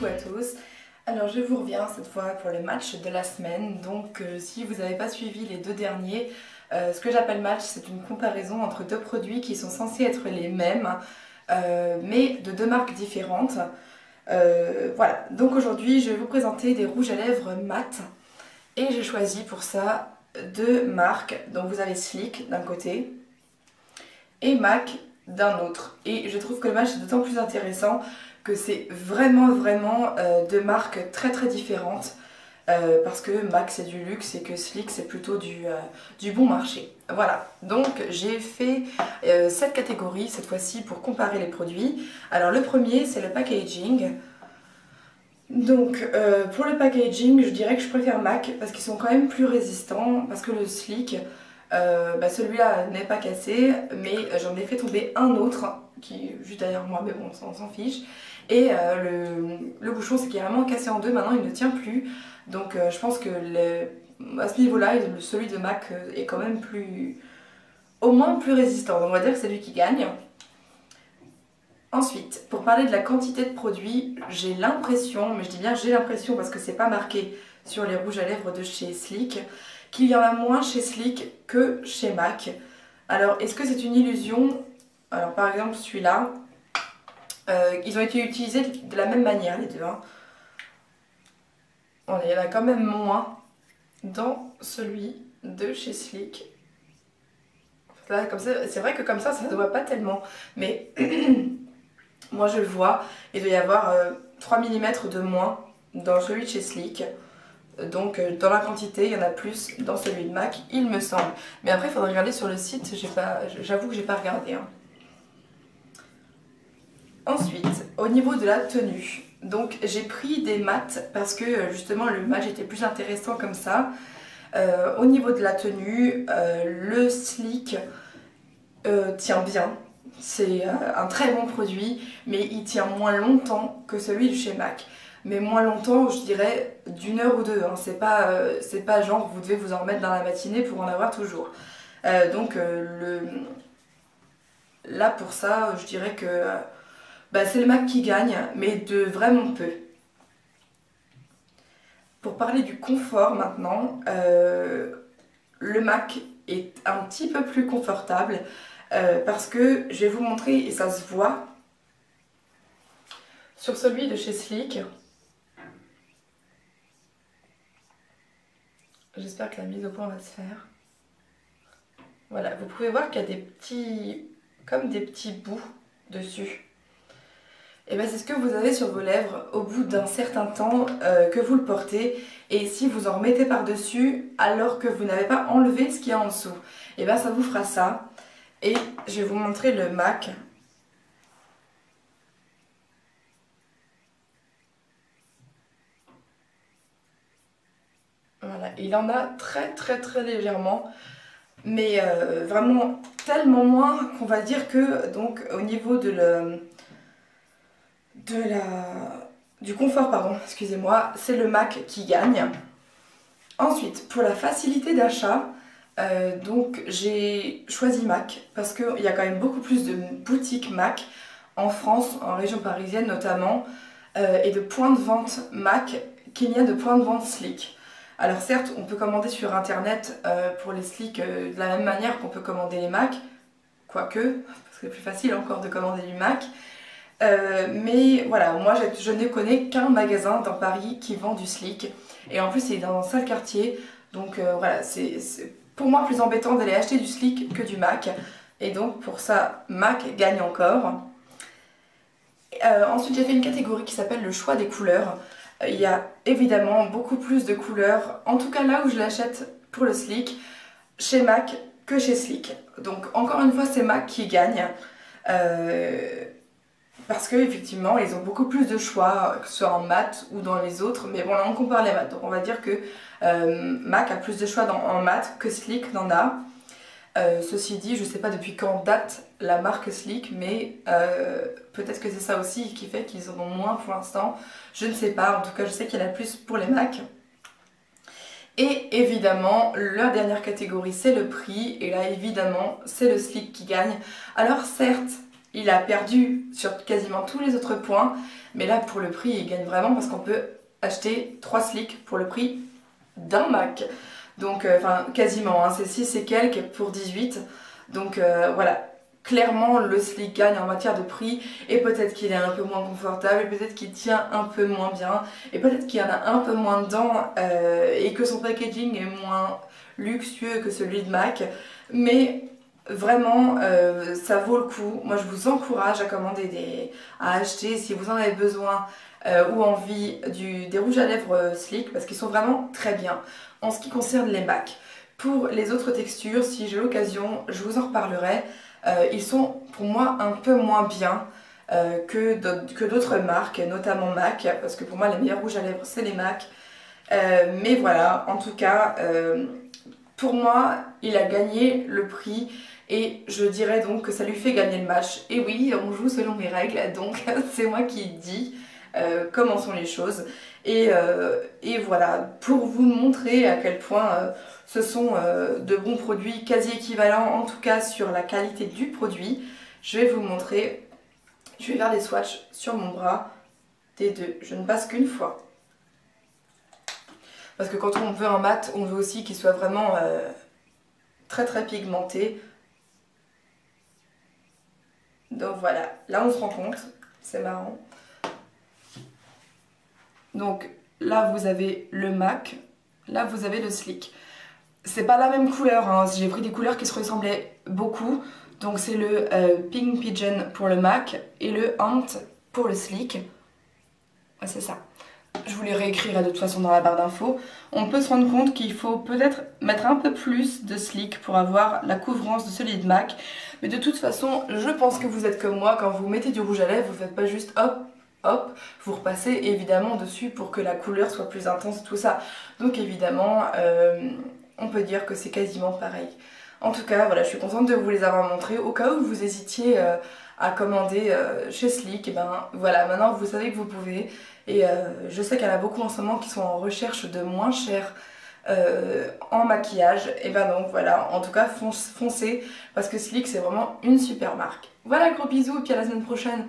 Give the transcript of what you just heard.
à tous. Alors je vous reviens cette fois pour le match de la semaine. Donc si vous n'avez pas suivi les deux derniers, ce que j'appelle match, c'est une comparaison entre deux produits qui sont censés être les mêmes, mais de deux marques différentes. Voilà, donc aujourd'hui je vais vous présenter des rouges à lèvres mat et j'ai choisi pour ça deux marques. Donc vous avez Sleek d'un côté et MAC d'un autre. Et je trouve que le match est d'autant plus intéressant que c'est vraiment deux marques très différentes. Parce que MAC c'est du luxe et que Sleek c'est plutôt du bon marché. Voilà, donc j'ai fait cette catégorie cette fois-ci pour comparer les produits. Alors le premier c'est le packaging. Donc pour le packaging je dirais que je préfère MAC parce qu'ils sont quand même plus résistants, parce que le Sleek celui-là n'est pas cassé, mais j'en ai fait tomber un autre qui est juste derrière moi, mais bon, on s'en fiche. Et le bouchon c'est carrément cassé en deux, maintenant il ne tient plus. Donc je pense que à ce niveau-là, celui de MAC est quand même au moins plus résistant. Donc on va dire que c'est lui qui gagne. Ensuite, pour parler de la quantité de produits, j'ai l'impression, mais je dis bien j'ai l'impression parce que c'est pas marqué sur les rouges à lèvres de chez Sleek, qu'il y en a moins chez Sleek que chez MAC. Alors est-ce que c'est une illusion? Alors par exemple celui-là, ils ont été utilisés de la même manière les deux. Hein. Il y en a quand même moins dans celui de chez Sleek. Là, comme ça, c'est vrai que comme ça ne se voit pas tellement, mais moi je le vois, il doit y avoir 3 mm de moins dans celui de chez Sleek. Donc dans la quantité, il y en a plus dans celui de MAC, il me semble. Mais après, il faudrait regarder sur le site, j'avoue que j'ai pas regardé. Hein. Ensuite, au niveau de la tenue, donc j'ai pris des mats parce que justement le match était plus intéressant comme ça. Au niveau de la tenue, le Sleek tient bien. C'est un très bon produit, mais il tient moins longtemps que celui de chez MAC. Mais moins longtemps, je dirais d'1 heure ou deux. Hein. C'est pas genre vous devez vous en remettre dans la matinée pour en avoir toujours. Là pour ça, je dirais que c'est le MAC qui gagne, mais de vraiment peu. Pour parler du confort maintenant, le MAC est un petit peu plus confortable parce que je vais vous montrer, et ça se voit, sur celui de chez Sleek. J'espère que la mise au point va se faire. Voilà, vous pouvez voir qu'il y a comme des petits bouts dessus. Et bien c'est ce que vous avez sur vos lèvres au bout d'un certain temps que vous le portez. Et si vous en remettez par-dessus alors que vous n'avez pas enlevé ce qu'il y a en dessous, et bien ça vous fera ça. Et je vais vous montrer le MAC. Voilà, il en a très légèrement. Mais vraiment tellement moins qu'on va dire que donc au niveau du confort, pardon, excusez-moi, c'est le MAC qui gagne. Ensuite, pour la facilité d'achat, donc j'ai choisi MAC parce qu'il y a quand même beaucoup plus de boutiques MAC en France, en région parisienne notamment, et de points de vente MAC qu'il y a de points de vente Sleek. Alors certes, on peut commander sur internet pour les Sleek de la même manière qu'on peut commander les MAC, quoique, parce que c'est plus facile encore de commander du MAC. Mais voilà, moi je ne connais qu'un magasin dans Paris qui vend du Sleek. Et en plus il est dans un sale quartier, donc voilà, c'est pour moi plus embêtant d'aller acheter du Sleek que du MAC. Et donc pour ça, MAC gagne encore. Ensuite j'ai fait une catégorie qui s'appelle le choix des couleurs. Il y a évidemment beaucoup plus de couleurs, en tout cas là où je l'achète pour le Sleek, chez MAC que chez Sleek. Donc encore une fois c'est MAC qui gagne. Parce qu'effectivement, ils ont beaucoup plus de choix, que ce soit en mat ou dans les autres. Mais bon, là, on compare les maths. Donc, on va dire que MAC a plus de choix en mat que Sleek n'en a. Ceci dit, je ne sais pas depuis quand date la marque Sleek, mais peut-être que c'est ça aussi qui fait qu'ils en ont moins pour l'instant. Je ne sais pas. En tout cas, je sais qu'il y en a plus pour les MAC. Et évidemment, la dernière catégorie, c'est le prix. Et là, évidemment, c'est le Sleek qui gagne. Alors certes, il a perdu sur quasiment tous les autres points, mais là pour le prix il gagne vraiment parce qu'on peut acheter 3 slicks pour le prix d'un MAC. Donc enfin quasiment, hein, c'est 6 et quelques pour 18. Donc voilà, clairement le slick gagne en matière de prix et peut-être qu'il est un peu moins confortable, et peut-être qu'il tient un peu moins bien, et peut-être qu'il y en a un peu moins dedans et que son packaging est moins luxueux que celui de MAC. Mais vraiment, ça vaut le coup. Moi, je vous encourage à commander à acheter si vous en avez besoin ou envie des rouges à lèvres Slick parce qu'ils sont vraiment très bien en ce qui concerne les MAC. Pour les autres textures, si j'ai l'occasion, je vous en reparlerai. Ils sont pour moi un peu moins bien que d'autres marques, notamment MAC, parce que pour moi les meilleurs rouges à lèvres c'est les MAC. Mais voilà, en tout cas, pour moi, il a gagné le prix et je dirais donc que ça lui fait gagner le match. Et oui, on joue selon mes règles, donc c'est moi qui dis comment sont les choses. Et voilà, pour vous montrer à quel point ce sont de bons produits, quasi équivalents en tout cas sur la qualité du produit, je vais vous montrer, je vais faire des swatchs sur mon bras des deux. Je ne passe qu'une fois. Parce que quand on veut un mat, on veut aussi qu'il soit vraiment très très pigmenté. Donc voilà, là on se rend compte, c'est marrant. Donc là vous avez le MAC, là vous avez le Slick. C'est pas la même couleur, hein. J'ai pris des couleurs qui se ressemblaient beaucoup. Donc c'est le Pink Pigeon pour le MAC et le Ant pour le Slick. Ouais, c'est ça. Je vous les réécrirai de toute façon dans la barre d'infos. On peut se rendre compte qu'il faut peut-être mettre un peu plus de Slick pour avoir la couvrance de celui de MAC. Mais de toute façon, je pense que vous êtes comme moi, quand vous mettez du rouge à lèvres, vous faites pas juste hop, hop, vous repassez évidemment dessus pour que la couleur soit plus intense, tout ça. Donc évidemment, on peut dire que c'est quasiment pareil. En tout cas, voilà, je suis contente de vous les avoir montrés. Au cas où vous hésitiez à commander chez Slick, et ben voilà, maintenant vous savez que vous pouvez. Et je sais qu'il y en a beaucoup en ce moment qui sont en recherche de moins cher en maquillage. Et ben donc voilà, en tout cas foncez parce que Slick c'est vraiment une super marque. Voilà, gros bisous et puis à la semaine prochaine.